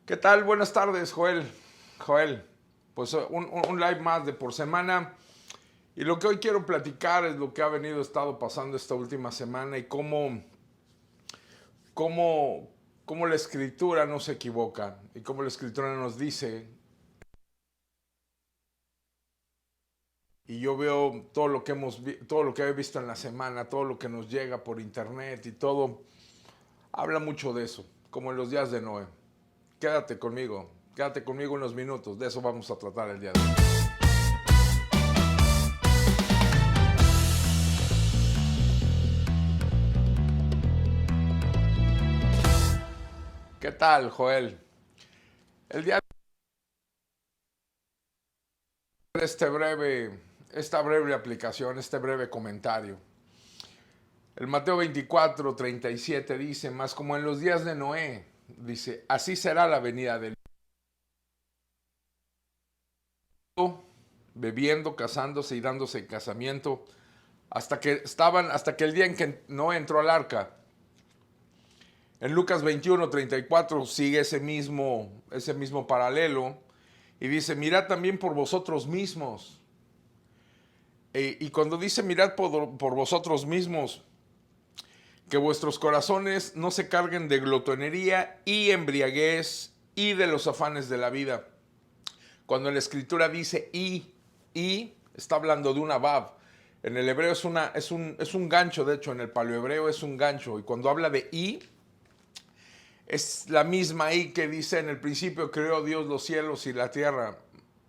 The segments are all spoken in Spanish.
¿Qué tal? Buenas tardes, Joel. Joel, pues un live más de por semana. Y lo que hoy quiero platicar es lo que ha estado pasando esta última semana y cómo, cómo la escritura no se equivoca y cómo la escritura nos dice. Y yo veo todo lo que todo lo que he visto en la semana, todo lo que nos llega por internet y todo, habla mucho de eso, como en los días de Noé. Quédate conmigo unos minutos, de eso vamos a tratar el día de hoy. ¿Qué tal, Joel? El día de esta breve aplicación, este breve comentario. El Mateo 24:37 dice, más como en los días de Noé, dice, así será la venida del hijo, bebiendo, casándose y dándose en casamiento, hasta que el día en que Noé entró al arca. En Lucas 21:34 sigue ese mismo paralelo y dice, mirad también por vosotros mismos. Y cuando dice mirad por vosotros mismos, que vuestros corazones no se carguen de glotonería y embriaguez y de los afanes de la vida. Cuando la escritura dice está hablando de una bab. En el hebreo es un gancho, de hecho, en el paleohebreo es un gancho. Y cuando habla de es la misma que dice en el principio creó Dios los cielos y la tierra.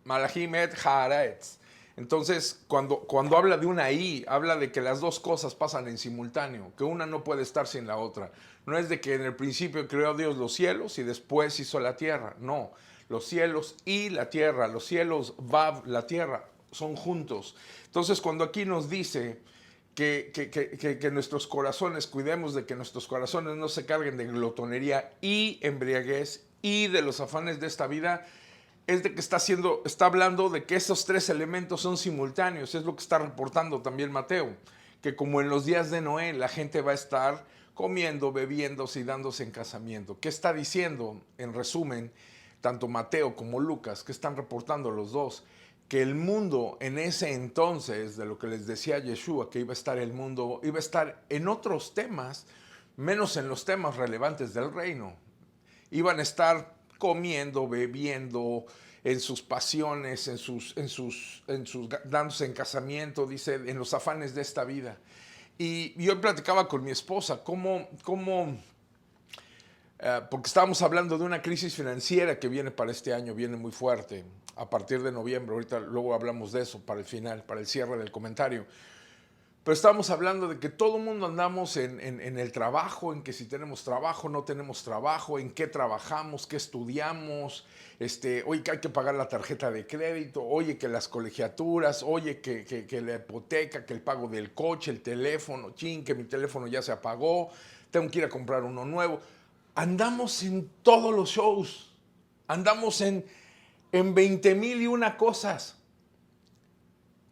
Malachim et haaretz. Entonces, cuando habla de una habla de que las dos cosas pasan en simultáneo, que una no puede estar sin la otra. No es de que en el principio creó Dios los cielos y después hizo la tierra. No, los cielos y la tierra, los cielos, Vav, la tierra, son juntos. Entonces, cuando aquí nos dice que nuestros corazones, cuidemos de que nuestros corazones no se carguen de glotonería y embriaguez y de los afanes de esta vida, es de que está hablando de que esos tres elementos son simultáneos. Es lo que está reportando también Mateo, que como en los días de Noé la gente va a estar comiendo, bebiéndose y dándose en casamiento. ¿Qué está diciendo en resumen tanto Mateo como Lucas? ¿Qué están reportando los dos? Que el mundo en ese entonces, de lo que les decía Yeshua, que iba a estar el mundo, iba a estar en otros temas, menos en los temas relevantes del reino. Iban a estar comiendo, bebiendo, en sus pasiones, dándose en casamiento, dice, en los afanes de esta vida. Y yo platicaba con mi esposa porque estábamos hablando de una crisis financiera que viene para este año, viene muy fuerte, a partir de noviembre. Ahorita luego hablamos de eso para el final, para el cierre del comentario. Pero estábamos hablando de que todo el mundo andamos en el trabajo, en que si tenemos trabajo, no tenemos trabajo, en qué trabajamos, qué estudiamos, oye que hay que pagar la tarjeta de crédito, oye que las colegiaturas, oye que la hipoteca, que el pago del coche, el teléfono, que mi teléfono ya se apagó, tengo que ir a comprar uno nuevo. Andamos en todos los shows, andamos en 20,000 y una cosas,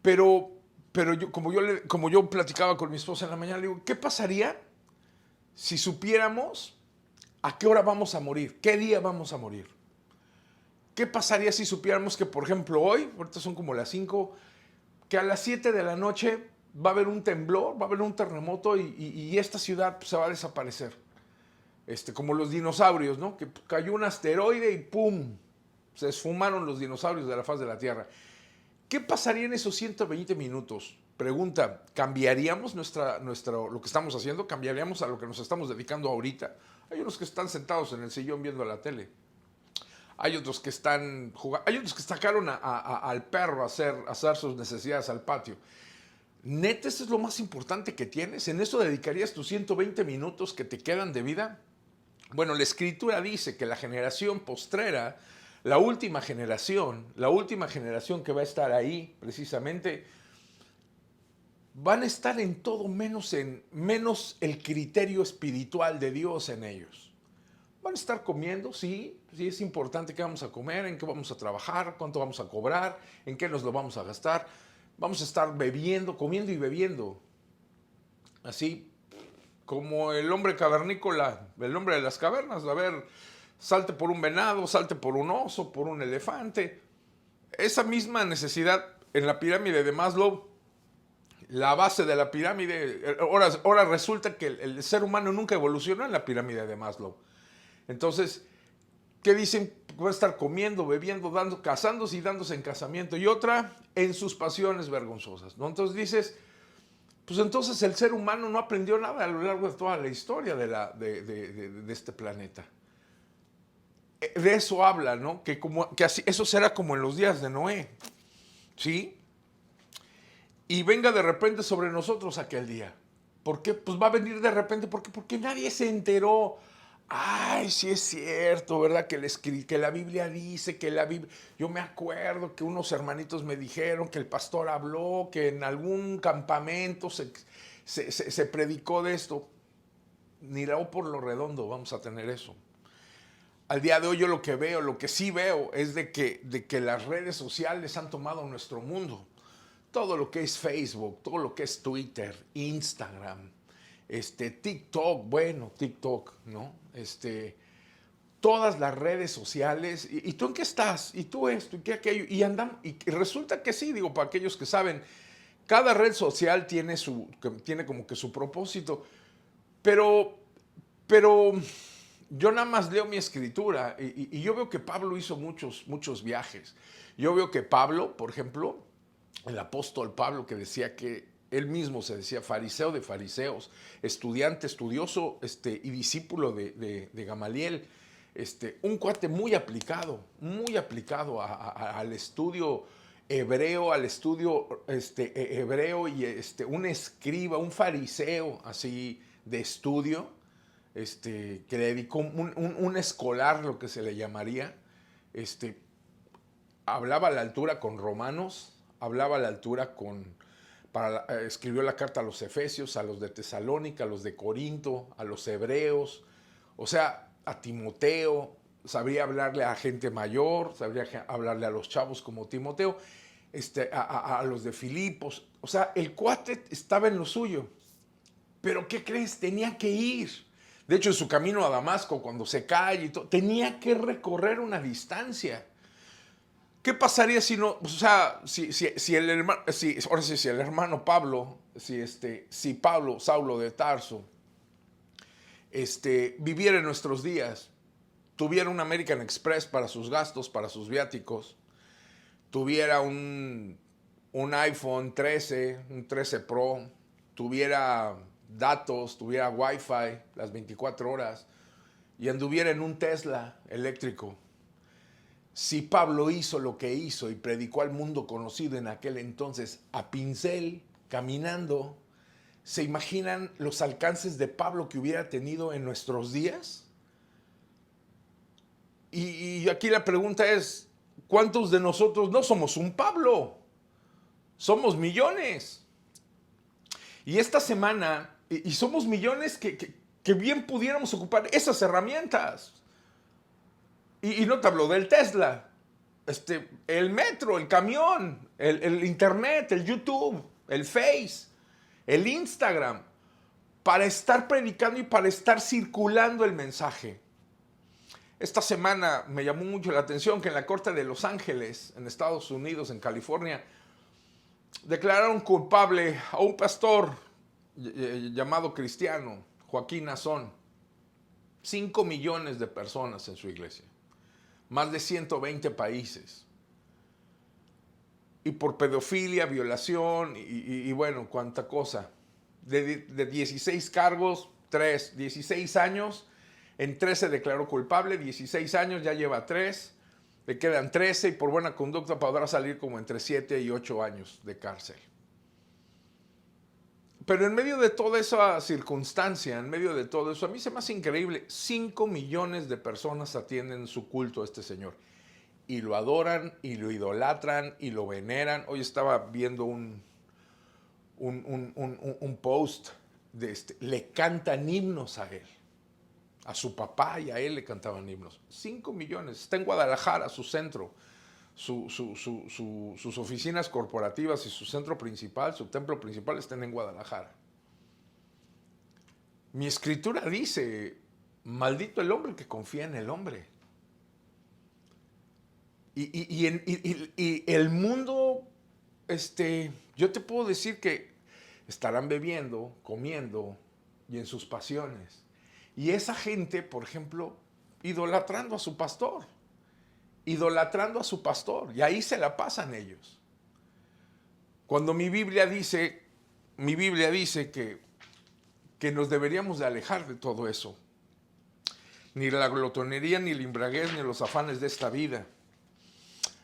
pero como yo platicaba con mi esposa en la mañana, le digo, ¿qué pasaría si supiéramos a qué hora vamos a morir? ¿Qué día vamos a morir? ¿Qué pasaría si supiéramos que, por ejemplo, hoy, ahorita son como las 5, que a las 7 de la noche va a haber un temblor, va a haber un terremoto y esta ciudad pues, se va a desaparecer? Como los dinosaurios, ¿no? Que cayó un asteroide y ¡pum! Se esfumaron los dinosaurios de la faz de la Tierra. ¿Qué pasaría en esos 120 minutos? Pregunta, ¿cambiaríamos lo que estamos haciendo? ¿Cambiaríamos a lo que nos estamos dedicando ahorita? Hay unos que están sentados en el sillón viendo la tele. Hay otros que están jugando. Hay otros que sacaron al perro a hacer sus necesidades al patio. ¿Neta eso es lo más importante que tienes? ¿En eso dedicarías tus 120 minutos que te quedan de vida? Bueno, la escritura dice que la generación postrera, la última generación que va a estar ahí, precisamente, van a estar en todo menos el criterio espiritual de Dios en ellos. Van a estar comiendo, sí, sí es importante qué vamos a comer, en qué vamos a trabajar, cuánto vamos a cobrar, en qué nos lo vamos a gastar. Vamos a estar bebiendo, comiendo y bebiendo. Así como el hombre cavernícola, el hombre de las cavernas. A ver, salte por un venado, salte por un oso, por un elefante. Esa misma necesidad en la pirámide de Maslow, la base de la pirámide, ahora resulta que el ser humano nunca evolucionó en la pirámide de Maslow. Entonces, ¿qué dicen? Va a estar comiendo, bebiendo, casándose y dándose en casamiento. Y otra, en sus pasiones vergonzosas, ¿no? Entonces dices, pues entonces el ser humano no aprendió nada a lo largo de toda la historia de este planeta. De eso habla, ¿no? Que así, eso será como en los días de Noé, ¿sí? Y venga de repente sobre nosotros aquel día. ¿Por qué? Pues va a venir de repente porque nadie se enteró. Ay, sí es cierto, ¿verdad? Que la Biblia dice, que la Biblia... Yo me acuerdo que unos hermanitos me dijeron que el pastor habló, que en algún campamento se predicó de esto. Ni la O por lo redondo vamos a tener eso. Al día de hoy yo lo que sí veo es de que las redes sociales han tomado nuestro mundo. Todo lo que es Facebook, todo lo que es Twitter, Instagram, TikTok, bueno, TikTok, ¿no? Todas las redes sociales. ¿Y tú en qué estás? ¿Y tú esto? ¿Y qué aquello? Y resulta que sí, digo, para aquellos que saben, cada red social tiene como que su propósito, pero yo nada más leo mi escritura y yo veo que Pablo hizo muchos viajes. Yo veo que Pablo, por ejemplo, el apóstol Pablo, que decía que él mismo se decía fariseo de fariseos, estudiante, estudioso y discípulo de Gamaliel, un cuate muy aplicado al estudio hebreo, hebreo y un escriba, un fariseo así de estudio, que le dedicó un escolar, lo que se le llamaría, hablaba a la altura con romanos, hablaba a la altura escribió la carta a los efesios, a los de Tesalónica, a los de Corinto, a los hebreos, o sea, a Timoteo, sabría hablarle a gente mayor, sabría hablarle a los chavos como Timoteo, a los de Filipos, o sea, el cuate estaba en lo suyo, pero ¿qué crees? Tenía que ir. De hecho, en su camino a Damasco, cuando se cae y todo, tenía que recorrer una distancia. ¿Qué pasaría si no, o sea, si el hermano, ahora sí, si el hermano Pablo, si Pablo, Saulo de Tarso, viviera en nuestros días, tuviera un American Express para sus gastos, para sus viáticos, tuviera un iPhone 13, un 13 Pro, tuviera datos, tuviera Wi-Fi las 24 horas y anduviera en un Tesla eléctrico? Si Pablo hizo lo que hizo y predicó al mundo conocido en aquel entonces a pincel, caminando, ¿se imaginan los alcances de Pablo que hubiera tenido en nuestros días? Y aquí la pregunta es, ¿cuántos de nosotros no somos un Pablo? Somos millones. Y esta semana, y somos millones que bien pudiéramos ocupar esas herramientas. Y no te hablo del Tesla, el metro, el camión, el internet, el YouTube, el Face, el Instagram, para estar predicando y para estar circulando el mensaje. Esta semana me llamó mucho la atención que en la Corte de Los Ángeles, en Estados Unidos, en California, declararon culpable a un pastor llamado cristiano, Joaquín Nazón. 5 millones de personas en su iglesia. Más de 120 países. Y por pedofilia, violación y bueno, cuánta cosa. De 16 cargos, 16 años, en 13 declaró culpable, 16 años, ya lleva 3, le quedan 13 y por buena conducta podrá salir como entre 7 y 8 años de cárcel. Pero en medio de toda esa circunstancia, en medio de todo eso, a mí se me hace increíble. 5 millones de personas atienden su culto a este señor. Y lo adoran, y lo idolatran, y lo veneran. Hoy estaba viendo un post de le cantan himnos a él. A su papá y a él le cantaban himnos. 5 millones. Está en Guadalajara, su centro. Sus oficinas corporativas y su centro principal, su templo principal están en Guadalajara. Mi escritura dice, maldito el hombre que confía en el hombre. Y el mundo, yo te puedo decir que estarán bebiendo, comiendo y en sus pasiones. Y esa gente, por ejemplo, idolatrando a su pastor. Idolatrando a su pastor. Y ahí se la pasan ellos. Cuando mi Biblia dice que nos deberíamos de alejar de todo eso. Ni la glotonería, ni la embriaguez, ni los afanes de esta vida.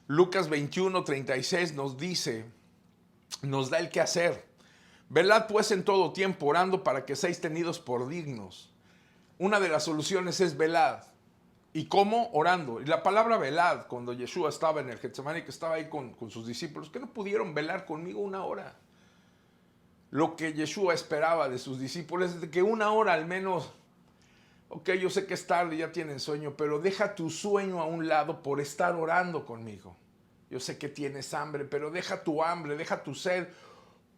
Lucas 21:36 nos dice, nos da el qué hacer. Velad pues en todo tiempo, orando para que seáis tenidos por dignos. Una de las soluciones es velad. ¿Y cómo? Orando. Y la palabra velad, cuando Yeshua estaba en el Getsemaní, que estaba ahí con sus discípulos, que no pudieron velar conmigo una hora. Lo que Yeshua esperaba de sus discípulos es de que una hora al menos, ok, yo sé que es tarde, ya tienen sueño, pero deja tu sueño a un lado por estar orando conmigo. Yo sé que tienes hambre, pero deja tu hambre, deja tu sed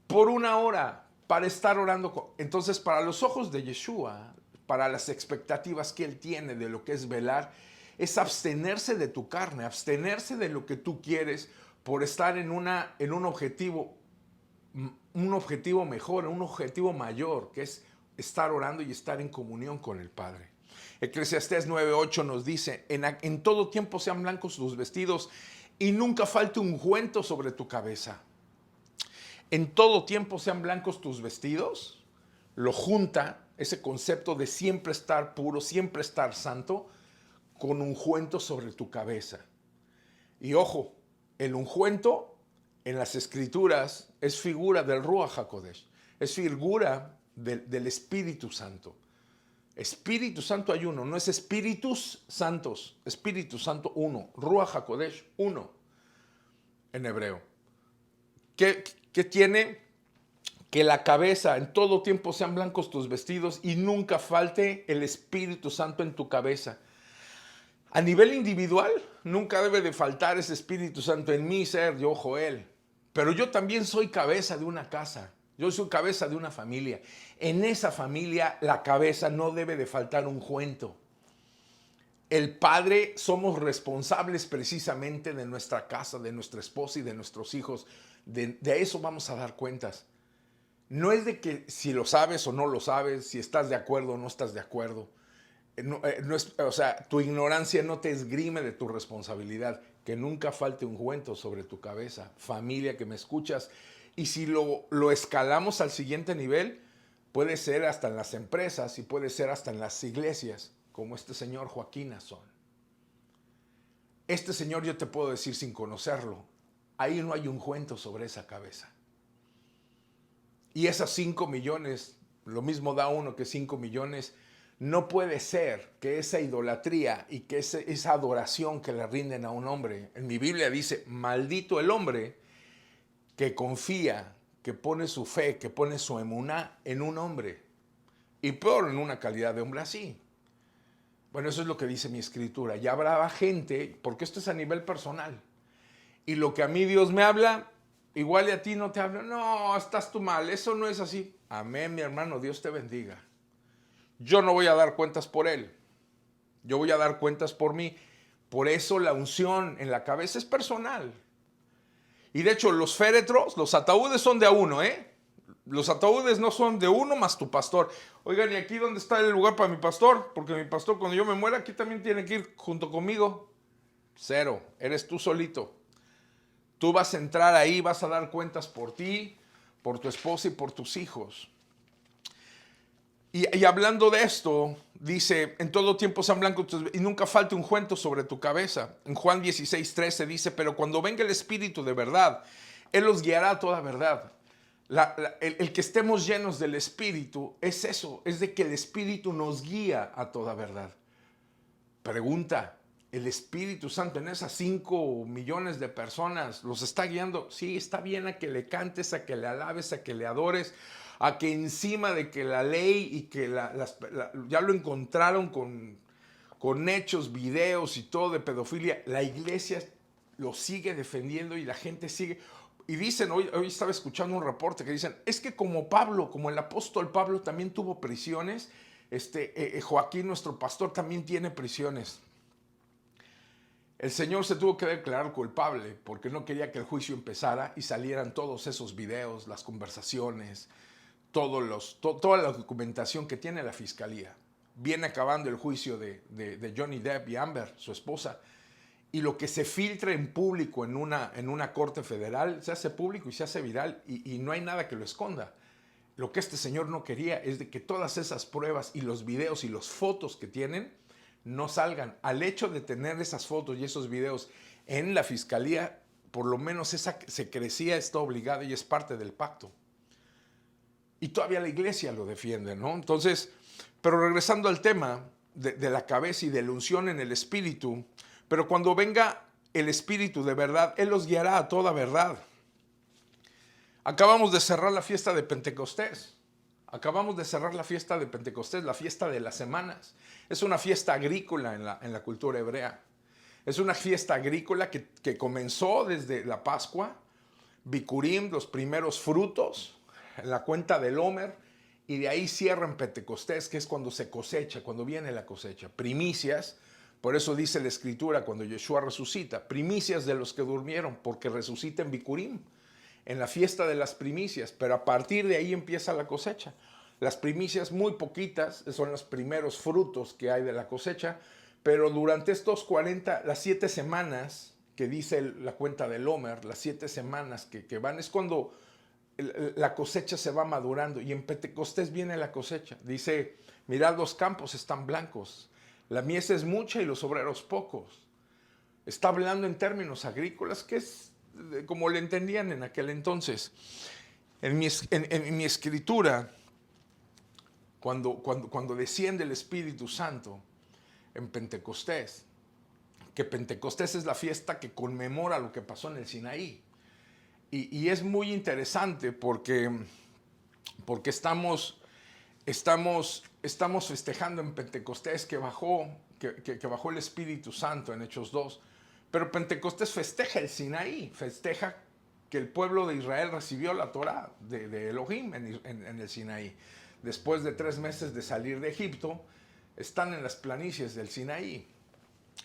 por una hora para estar orando. Entonces, para los ojos de Yeshua, para las expectativas que él tiene de lo que es velar, es abstenerse de tu carne, abstenerse de lo que tú quieres por estar en un objetivo mejor, un objetivo mayor, que es estar orando y estar en comunión con el Padre. Eclesiastés 9:8 nos dice, en todo tiempo sean blancos tus vestidos y nunca falte ungüento sobre tu cabeza. En todo tiempo sean blancos tus vestidos, lo junta ese concepto de siempre estar puro, siempre estar santo, con ungüento sobre tu cabeza. Y ojo, el ungüento en las escrituras es figura del Ruach HaKodesh, es figura del Espíritu Santo. Espíritu Santo hay uno, no es Espíritus Santos, Espíritu Santo uno, Ruach HaKodesh uno en hebreo. ¿Qué tiene? Que la cabeza, en todo tiempo sean blancos tus vestidos y nunca falte el Espíritu Santo en tu cabeza. A nivel individual, nunca debe de faltar ese Espíritu Santo en mi ser, yo Joel. Pero yo también soy cabeza de una casa, yo soy cabeza de una familia. En esa familia, la cabeza no debe de faltar ungüento. El padre, somos responsables precisamente de nuestra casa, de nuestra esposa y de nuestros hijos. De eso vamos a dar cuentas. No es de que si lo sabes o no lo sabes, si estás de acuerdo o no estás de acuerdo. O sea, tu ignorancia no te esgrime de tu responsabilidad. Que nunca falte ungüento sobre tu cabeza. Familia que me escuchas. Y si lo escalamos al siguiente nivel, puede ser hasta en las empresas y puede ser hasta en las iglesias, como este señor Joaquín Azón. Este señor, yo te puedo decir sin conocerlo, ahí no hay ungüento sobre esa cabeza. Y esas 5 millones, lo mismo da uno que 5 millones, no puede ser que esa idolatría y que esa adoración que le rinden a un hombre, en mi Biblia dice, maldito el hombre que confía, que pone su fe, que pone su emuná en un hombre, y peor en una calidad de hombre así. Bueno, eso es lo que dice mi escritura. Ya habrá gente, porque esto es a nivel personal, y lo que a mí Dios me habla, igual y a ti no te habla. No, estás tú mal, eso no es así. Amén, mi hermano, Dios te bendiga. Yo no voy a dar cuentas por él. Yo voy a dar cuentas por mí. Por eso la unción en la cabeza es personal. Y de hecho los féretros, los ataúdes son de a uno, ¿eh? Los ataúdes no son de uno más tu pastor. Oigan, ¿y aquí dónde está el lugar para mi pastor? Porque mi pastor cuando yo me muera aquí también tiene que ir junto conmigo. Cero, eres tú solito. Tú vas a entrar ahí, vas a dar cuentas por ti, por tu esposa y por tus hijos. Y hablando de esto, dice, en todo tiempo sean blancos y nunca falte ungüento sobre tu cabeza. En Juan 16:13 dice, pero cuando venga el Espíritu de verdad, Él los guiará a toda verdad. El que estemos llenos del Espíritu es eso, es de que el Espíritu nos guía a toda verdad. Pregunta, ¿el Espíritu Santo en esas 5 millones de personas los está guiando? Sí, está bien a que le cantes, a que le alabes, a que le adores, a que encima de que la ley y que ya lo encontraron con hechos, videos y todo de pedofilia, la iglesia lo sigue defendiendo y la gente sigue. Y dicen, hoy estaba escuchando un reporte que dicen, es que como Pablo, como el apóstol Pablo también tuvo prisiones, Joaquín, nuestro pastor, también tiene prisiones. El Señor se tuvo que declarar culpable porque no quería que el juicio empezara y salieran todos esos videos, las conversaciones, toda la documentación que tiene la fiscalía. Viene acabando el juicio de Johnny Depp y Amber, su esposa, y lo que se filtra en público en una corte federal se hace público y se hace viral y no hay nada que lo esconda. Lo que este señor no quería es de que todas esas pruebas y los videos y las fotos que tienen no salgan. Al hecho de tener esas fotos y esos videos en la fiscalía, por lo menos esa secrecía está obligada y es parte del pacto. Y todavía la iglesia lo defiende, ¿no? Entonces, pero regresando al tema de la cabeza y de la unción en el Espíritu, pero cuando venga el Espíritu de verdad, Él los guiará a toda verdad. Acabamos de cerrar la fiesta de Pentecostés. Acabamos de cerrar la fiesta de Pentecostés, la fiesta de las semanas. Es una fiesta agrícola en la cultura hebrea. Es una fiesta agrícola que comenzó desde la Pascua, Bikurim, los primeros frutos, la cuenta del Homer, y de ahí cierra en Pentecostés, que es cuando se cosecha, cuando viene la cosecha. Primicias, por eso dice la Escritura cuando Yeshua resucita, primicias de los que durmieron, porque resucita en Bikurim, en la fiesta de las primicias, pero a partir de ahí empieza la cosecha. Las primicias muy poquitas, son los primeros frutos que hay de la cosecha, pero durante estos 40, las 7 semanas que dice la cuenta del Homer, las 7 semanas que van, es cuando la cosecha se va madurando y en Pentecostés viene la cosecha. Dice, mirad, los campos están blancos, la mies es mucha y los obreros pocos. Está hablando en términos agrícolas, que es como le entendían en aquel entonces. En mi escritura, cuando desciende el Espíritu Santo en Pentecostés, que Pentecostés es la fiesta que conmemora lo que pasó en el Sinaí. Y es muy interesante porque estamos festejando en Pentecostés que bajó el Espíritu Santo en Hechos 2, pero Pentecostés festeja el Sinaí, festeja que el pueblo de Israel recibió la Torá de Elohim en el Sinaí. Después de 3 meses de salir de Egipto, están en las planicies del Sinaí.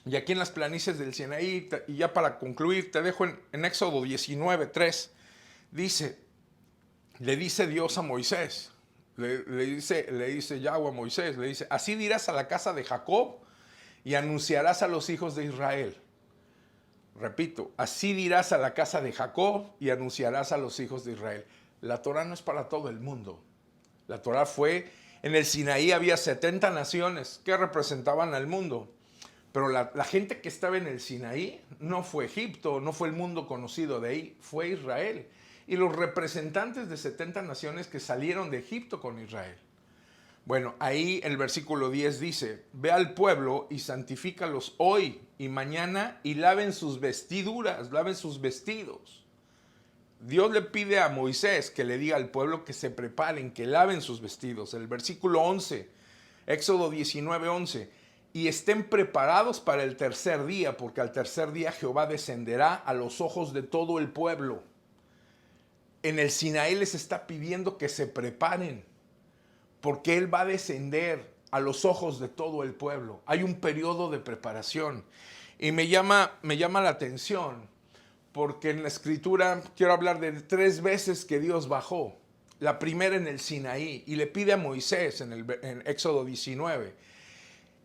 Y aquí en las planicies del Sinaí, y ya para concluir, te dejo en Éxodo 19:3, le dice Dios a Moisés, le dice Yahweh a Moisés, le dice, así dirás a la casa de Jacob y anunciarás a los hijos de Israel. Repito, así dirás a la casa de Jacob y anunciarás a los hijos de Israel. La Torah no es para todo el mundo. La Torah fue, en el Sinaí había 70 naciones que representaban al mundo. Pero la gente que estaba en el Sinaí no fue Egipto, no fue el mundo conocido de ahí, fue Israel. Y los representantes de 70 naciones que salieron de Egipto con Israel. Bueno, ahí el versículo 10 dice, ve al pueblo y santifícalos hoy y mañana y laven sus vestiduras, laven sus vestidos. Dios le pide a Moisés que le diga al pueblo que se preparen, que laven sus vestidos. El versículo 11, Éxodo 19:11. Y estén preparados para el tercer día, porque al tercer día Jehová descenderá a los ojos de todo el pueblo. En el Sinaí les está pidiendo que se preparen, porque Él va a descender a los ojos de todo el pueblo. Hay un periodo de preparación. Y me llama la atención, porque en la Escritura quiero hablar de 3 veces que Dios bajó. La primera en el Sinaí, y le pide a Moisés en Éxodo 19,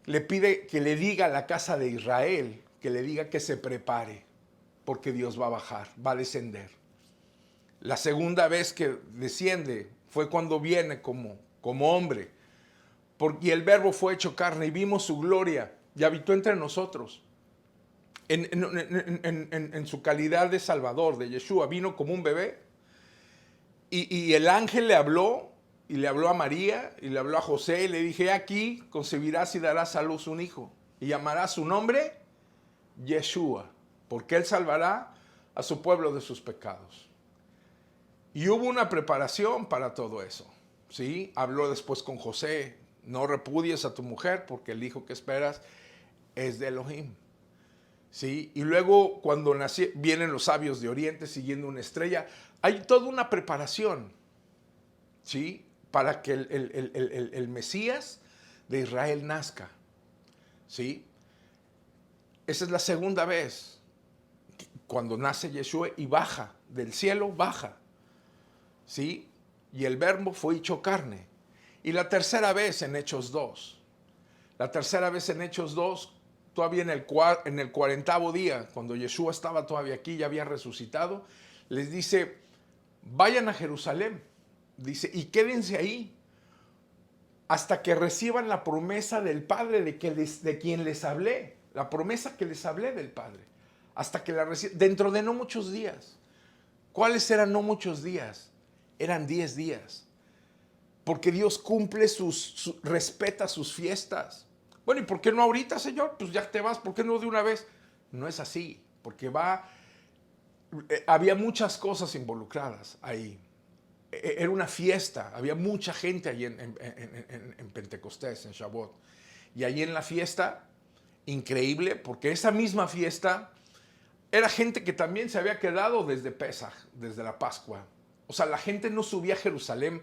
le pide que le diga a la casa de Israel, que le diga que se prepare, porque Dios va a bajar, va a descender. La segunda vez que desciende fue cuando viene como hombre, y el verbo fue hecho carne y vimos su gloria y habitó entre nosotros. En su calidad de Salvador, de Yeshua, vino como un bebé y el ángel le habló. Y le habló a María, y le habló a José, y le dije, aquí concebirás y darás a luz un hijo, y llamarás su nombre Yeshua, porque él salvará a su pueblo de sus pecados. Y hubo una preparación para todo eso, ¿sí? Habló después con José, no repudies a tu mujer, porque el hijo que esperas es de Elohim, ¿sí? Y luego cuando vienen los sabios de Oriente siguiendo una estrella, hay toda una preparación, ¿sí? Para que el Mesías de Israel nazca, ¿sí? Esa es la segunda vez cuando nace Yeshua y baja del cielo, baja, ¿sí? Y el verbo fue hecho carne. Y la tercera vez en Hechos 2. La tercera vez en Hechos 2, todavía en el 40º día, cuando Yeshua estaba todavía aquí, ya había resucitado, les dice, vayan a Jerusalén, dice, y quédense ahí hasta que reciban la promesa del Padre de quien les hablé, la promesa que les hablé del Padre, hasta que la reciban, dentro de no muchos días. ¿Cuáles eran no muchos días? Eran 10 días. Porque Dios cumple respeta sus fiestas. Bueno, ¿y por qué no ahorita, Señor? Pues ya te vas, ¿por qué no de una vez? No es así, porque había muchas cosas involucradas ahí. Era una fiesta, había mucha gente allí en Pentecostés, en Shavuot. Y allí en la fiesta, increíble, porque esa misma fiesta era gente que también se había quedado desde Pesaj, desde la Pascua. O sea, la gente no subía a Jerusalén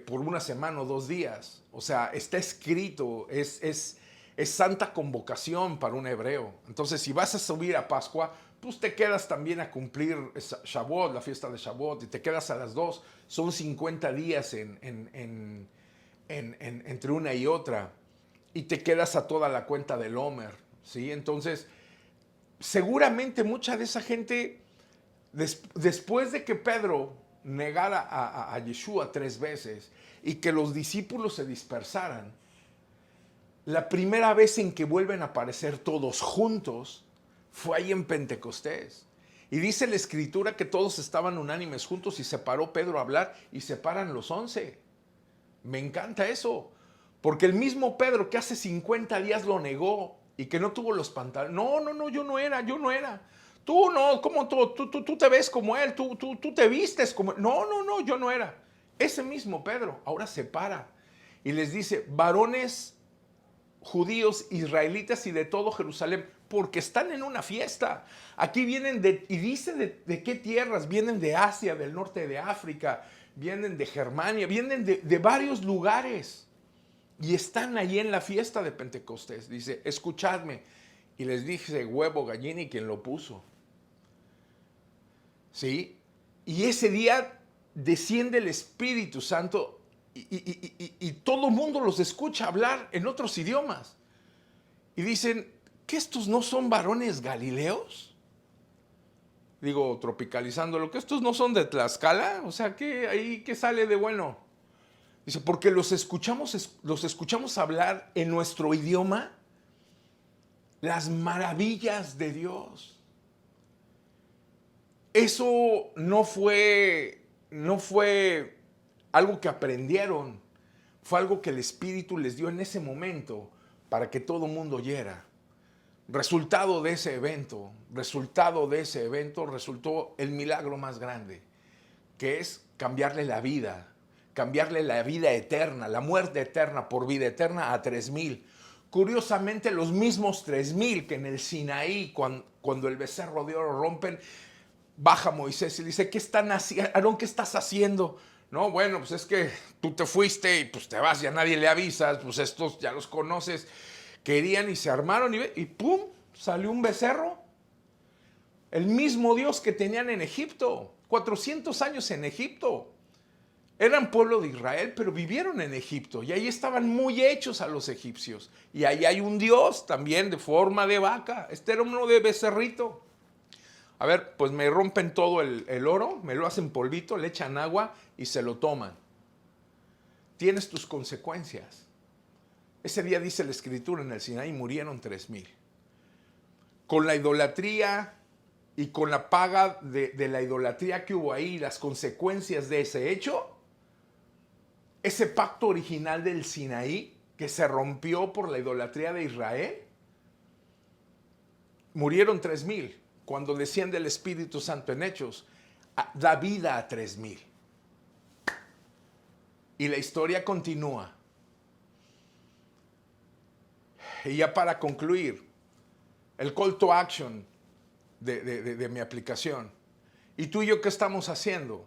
por una semana o 2 días. O sea, está escrito, es santa convocación para un hebreo. Entonces, si vas a subir a Pascua, pues te quedas también a cumplir Shavuot, la fiesta de Shavuot, y te quedas a las 2. Son 50 días entre una y otra. Y te quedas a toda la cuenta del Omer, ¿sí? Entonces, seguramente mucha de esa gente, después de que Pedro negara a Yeshua 3 veces y que los discípulos se dispersaran, la primera vez en que vuelven a aparecer todos juntos fue ahí en Pentecostés. Y dice la Escritura que todos estaban unánimes juntos y se paró Pedro a hablar y se paran los 11. Me encanta eso, porque el mismo Pedro que hace 50 días lo negó y que no tuvo los pantalones. No, yo no era. Tú no, ¿cómo tú te ves como él? Tú te vistes como él. No, yo no era. Ese mismo Pedro ahora se para y les dice, varones judíos, israelitas y de todo Jerusalén, porque están en una fiesta. Aquí vienen y dice de qué tierras, vienen de Asia, del norte de África, vienen de Germania, vienen de varios lugares. Y están allí en la fiesta de Pentecostés. Dice, escuchadme. Y les dije, huevo, gallina y quien lo puso. ¿Sí? Y ese día desciende el Espíritu Santo y todo el mundo los escucha hablar en otros idiomas. Y dicen, ¿que estos no son varones galileos? Digo, tropicalizándolo, ¿que estos no son de Tlaxcala? O sea, ¿qué sale de bueno? Dice, porque los escuchamos hablar en nuestro idioma las maravillas de Dios. Eso no fue algo que aprendieron, fue algo que el Espíritu les dio en ese momento para que todo el mundo oyera. Resultado de ese evento resultó el milagro más grande, que es cambiarle la vida eterna, la muerte eterna por vida eterna a 3,000. Curiosamente, los mismos 3,000 que en el Sinaí, cuando el becerro de oro rompen, baja Moisés y le dice, ¿qué están haciendo? Aarón, ¿qué estás haciendo? No, bueno, pues es que tú te fuiste y pues te vas y a nadie le avisas, pues estos ya los conoces. Querían y se armaron y ¡pum! Salió un becerro. El mismo Dios que tenían en Egipto, 400 años en Egipto. Eran pueblo de Israel, pero vivieron en Egipto y ahí estaban muy hechos a los egipcios. Y ahí hay un Dios también de forma de vaca. Este era uno de becerrito. A ver, pues me rompen todo el oro, me lo hacen polvito, le echan agua y se lo toman. Tienes tus consecuencias. Ese día dice la Escritura en el Sinaí, murieron 3,000. Con la idolatría y con la paga de la idolatría que hubo ahí, las consecuencias de ese hecho, ese pacto original del Sinaí que se rompió por la idolatría de Israel, murieron 3,000. Cuando desciende el Espíritu Santo en Hechos, da vida a 3,000. Y la historia continúa. Y ya para concluir, el call to action de mi aplicación. ¿Y tú y yo qué estamos haciendo?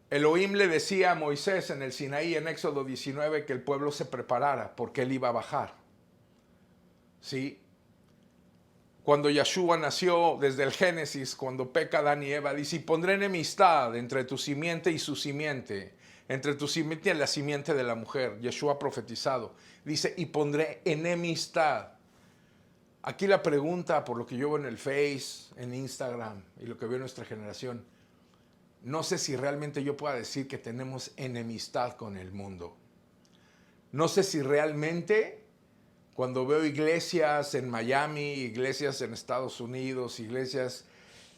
Elohim le decía a Moisés en el Sinaí, en Éxodo 19, que el pueblo se preparara porque él iba a bajar. ¿Sí? cuando Yeshua nació, desde el Génesis, cuando peca Adán y Eva, dice, y pondré enemistad entre tu simiente y su simiente, entre tu simiente y la simiente de la mujer. Yeshua ha profetizado. Dice, y pondré enemistad. Aquí la pregunta, por lo que yo veo en el Face, en Instagram y lo que veo en nuestra generación, no sé si realmente yo pueda decir que tenemos enemistad con el mundo. No sé si realmente, cuando veo iglesias en Miami, iglesias en Estados Unidos, iglesias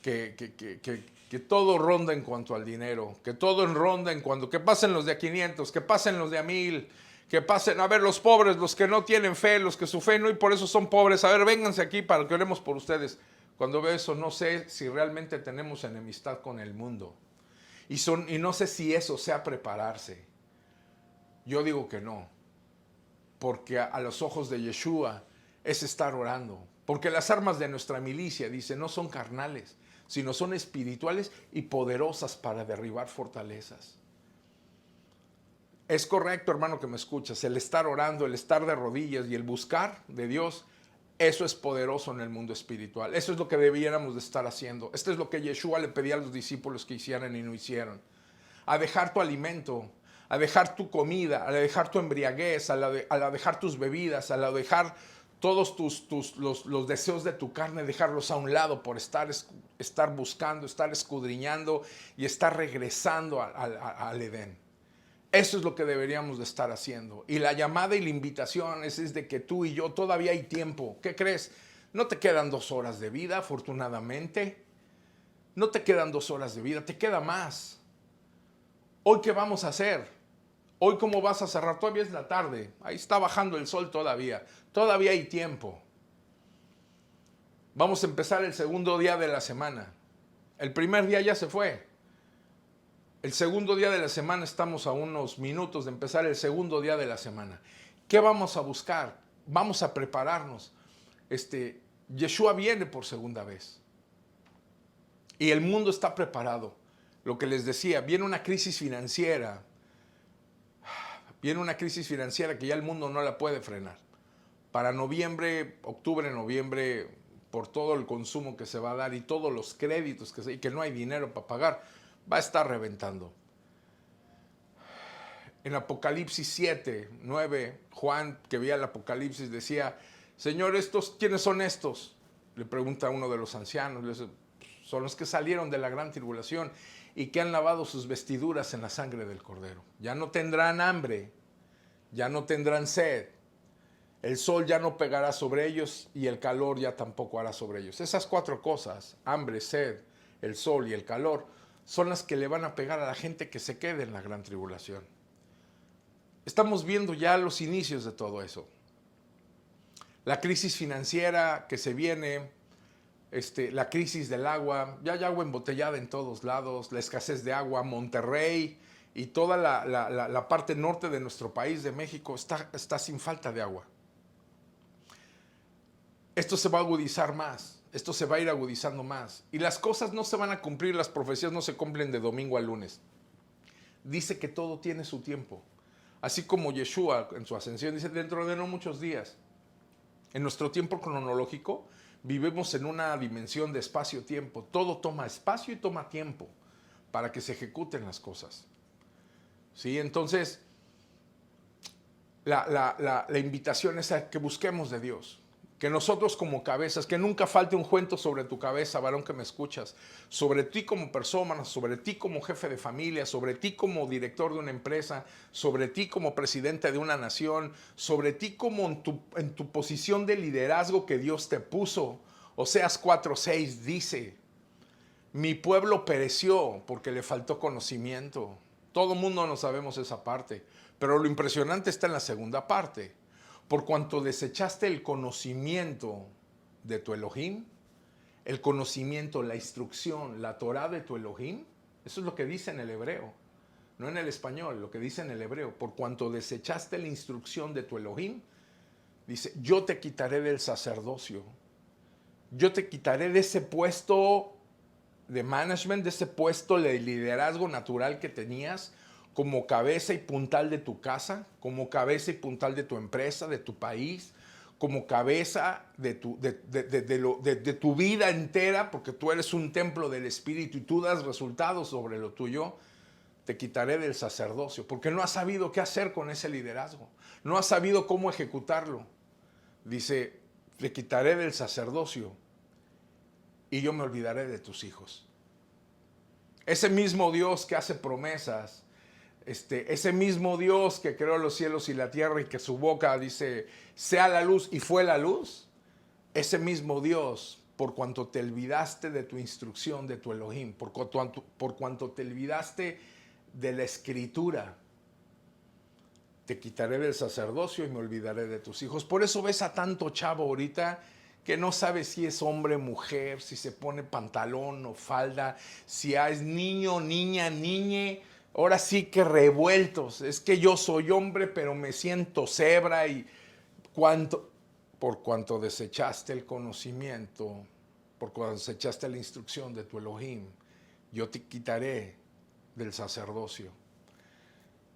que todo ronda en cuanto al dinero, que todo ronda en cuanto, que pasen los de a 500, que pasen los de a 1000, que pasen, a ver, los pobres, los que no tienen fe, los que su fe no y por eso son pobres, a ver, vénganse aquí para que oremos por ustedes. Cuando veo eso, no sé si realmente tenemos enemistad con el mundo. Y no sé si eso sea prepararse. Yo digo que no. Porque a los ojos de Yeshua es estar orando. Porque las armas de nuestra milicia, dice, no son carnales, sino son espirituales y poderosas para derribar fortalezas. Es correcto, hermano, que me escuchas, el estar orando, el estar de rodillas y el buscar de Dios, eso es poderoso en el mundo espiritual. Eso es lo que debiéramos de estar haciendo. Esto es lo que Yeshua le pedía a los discípulos que hicieran y no hicieron. A dejar tu alimento, a dejar tu comida, a dejar tu embriaguez, a dejar tus bebidas, a dejar todos los deseos de tu carne, dejarlos a un lado por estar buscando, estar escudriñando y estar regresando al Edén. Eso es lo que deberíamos de estar haciendo. Y la llamada y la invitación es de que tú y yo todavía hay tiempo. ¿Qué crees? No te quedan 2 horas de vida, afortunadamente. No te quedan 2 horas de vida, te queda más. ¿Hoy qué vamos a hacer? ¿Hoy cómo vas a cerrar? Todavía es la tarde. Ahí está bajando el sol todavía. Todavía hay tiempo. Vamos a empezar el segundo día de la semana. El primer día ya se fue. El segundo día de la semana estamos a unos minutos de empezar el segundo día de la semana. ¿Qué vamos a buscar? Vamos a prepararnos. Yeshua viene por segunda vez. Y el mundo está preparado. Lo que les decía, viene una crisis financiera. Viene una crisis financiera que ya el mundo no la puede frenar. Para noviembre, octubre, noviembre, por todo el consumo que se va a dar y todos los créditos y que no hay dinero para pagar, va a estar reventando. En Apocalipsis 7, 9, Juan, que veía el Apocalipsis, decía, Señor, ¿quiénes son estos? Le pregunta a uno de los ancianos, le dice, son los que salieron de la gran tribulación y que han lavado sus vestiduras en la sangre del Cordero. Ya no tendrán hambre, ya no tendrán sed, el sol ya no pegará sobre ellos y el calor ya tampoco hará sobre ellos. Esas 4 cosas, hambre, sed, el sol y el calor, son las que le van a pegar a la gente que se quede en la gran tribulación. Estamos viendo ya los inicios de todo eso. La crisis financiera que se viene, la crisis del agua, ya hay agua embotellada en todos lados, la escasez de agua, Monterrey y toda la parte norte de nuestro país, de México, está sin falta de agua. Esto se va a agudizar más, esto se va a ir agudizando más. Y las cosas no se van a cumplir, las profecías no se cumplen de domingo a lunes. Dice que todo tiene su tiempo. Así como Yeshua en su ascensión dice, dentro de no muchos días. En nuestro tiempo cronológico vivimos en una dimensión de espacio-tiempo. Todo toma espacio y toma tiempo para que se ejecuten las cosas. ¿Sí? Entonces, la invitación es a que busquemos de Dios. Que nosotros como cabezas, que nunca falte un ungüento sobre tu cabeza, varón que me escuchas, sobre ti como persona, sobre ti como jefe de familia, sobre ti como director de una empresa, sobre ti como presidente de una nación, sobre ti como en tu posición de liderazgo que Dios te puso. Oseas 4:6 dice, mi pueblo pereció porque le faltó conocimiento. Todo mundo no sabemos esa parte, pero lo impresionante está en la segunda parte. Por cuanto desechaste el conocimiento de tu Elohim, el conocimiento, la instrucción, la Torah de tu Elohim, eso es lo que dice en el hebreo, no en el español, lo que dice en el hebreo. Por cuanto desechaste la instrucción de tu Elohim, dice, yo te quitaré del sacerdocio, yo te quitaré de ese puesto de management, de ese puesto de liderazgo natural que tenías, como cabeza y puntal de tu casa, como cabeza y puntal de tu empresa, de tu país, como cabeza de tu vida entera, porque tú eres un templo del Espíritu y tú das resultados sobre lo tuyo, te quitaré del sacerdocio, porque no has sabido qué hacer con ese liderazgo, no has sabido cómo ejecutarlo. Dice, te quitaré del sacerdocio y yo me olvidaré de tus hijos. Ese mismo Dios que hace promesas, ese mismo Dios que creó los cielos y la tierra y que su boca dice, sea la luz y fue la luz, ese mismo Dios, por cuanto te olvidaste de tu instrucción, de tu Elohim, por cuanto te olvidaste de la escritura, te quitaré del sacerdocio y me olvidaré de tus hijos. Por eso ves a tanto chavo ahorita que no sabe si es hombre, mujer, si se pone pantalón o falda, si es niño, niña, niñe. Ahora sí que revueltos. Es que yo soy hombre, pero me siento cebra. Y por cuanto desechaste el conocimiento, por cuanto desechaste la instrucción de tu Elohim, yo te quitaré del sacerdocio.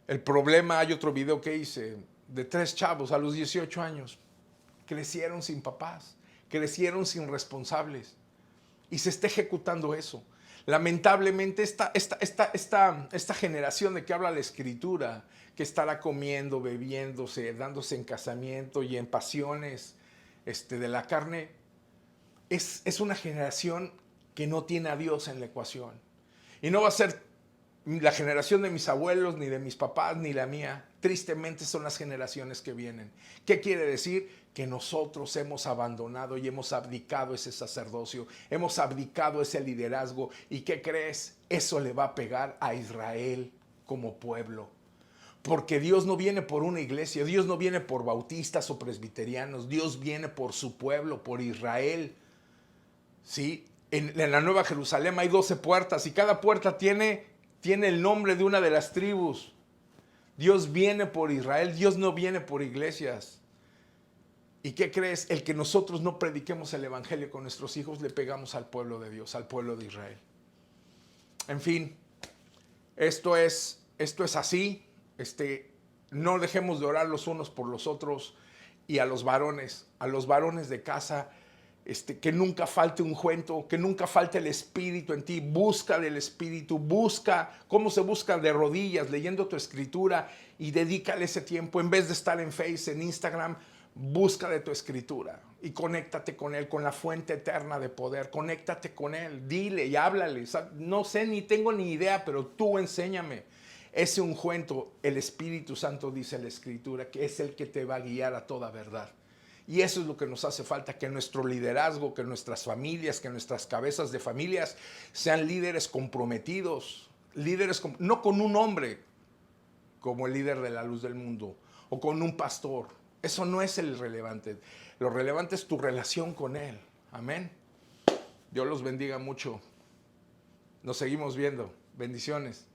El problema, hay otro video que hice de 3 chavos a los 18 años. Crecieron sin papás, crecieron sin responsables. Y se está ejecutando eso. Lamentablemente esta generación de que habla la Escritura, que estará comiendo, bebiéndose, dándose en casamiento y en pasiones de la carne, es una generación que no tiene a Dios en la ecuación. Y no va a ser la generación de mis abuelos, ni de mis papás, ni la mía. Tristemente son las generaciones que vienen. ¿Qué quiere decir? Que nosotros hemos abandonado y hemos abdicado ese sacerdocio, hemos abdicado ese liderazgo. ¿Y qué crees? Eso le va a pegar a Israel como pueblo. Porque Dios no viene por una iglesia, Dios no viene por bautistas o presbiterianos, Dios viene por su pueblo, por Israel. ¿Sí? En la Nueva Jerusalén hay 12 puertas y cada puerta tiene el nombre de una de las tribus. Dios viene por Israel, Dios no viene por iglesias. ¿Y qué crees? El que nosotros no prediquemos el evangelio con nuestros hijos, le pegamos al pueblo de Dios, al pueblo de Israel. En fin, esto es así. No dejemos de orar los unos por los otros. Y a los varones de casa, que nunca falte ungüento, que nunca falte el Espíritu en ti. Busca del Espíritu, busca. ¿Cómo se busca? De rodillas, leyendo tu Escritura, y dedícale ese tiempo. En vez de estar en Face, en Instagram, busca de tu Escritura y conéctate con Él, con la fuente eterna de poder. Conéctate con Él, dile y háblale. No sé, ni tengo ni idea, pero tú enséñame. Ese ungüento, el Espíritu Santo, dice la Escritura, que es el que te va a guiar a toda verdad. Y eso es lo que nos hace falta, que nuestro liderazgo, que nuestras familias, que nuestras cabezas de familias sean líderes comprometidos, no con un hombre como el líder de la luz del mundo o con un pastor. Eso no es el relevante. Lo relevante es tu relación con Él. Amén. Dios los bendiga mucho. Nos seguimos viendo. Bendiciones.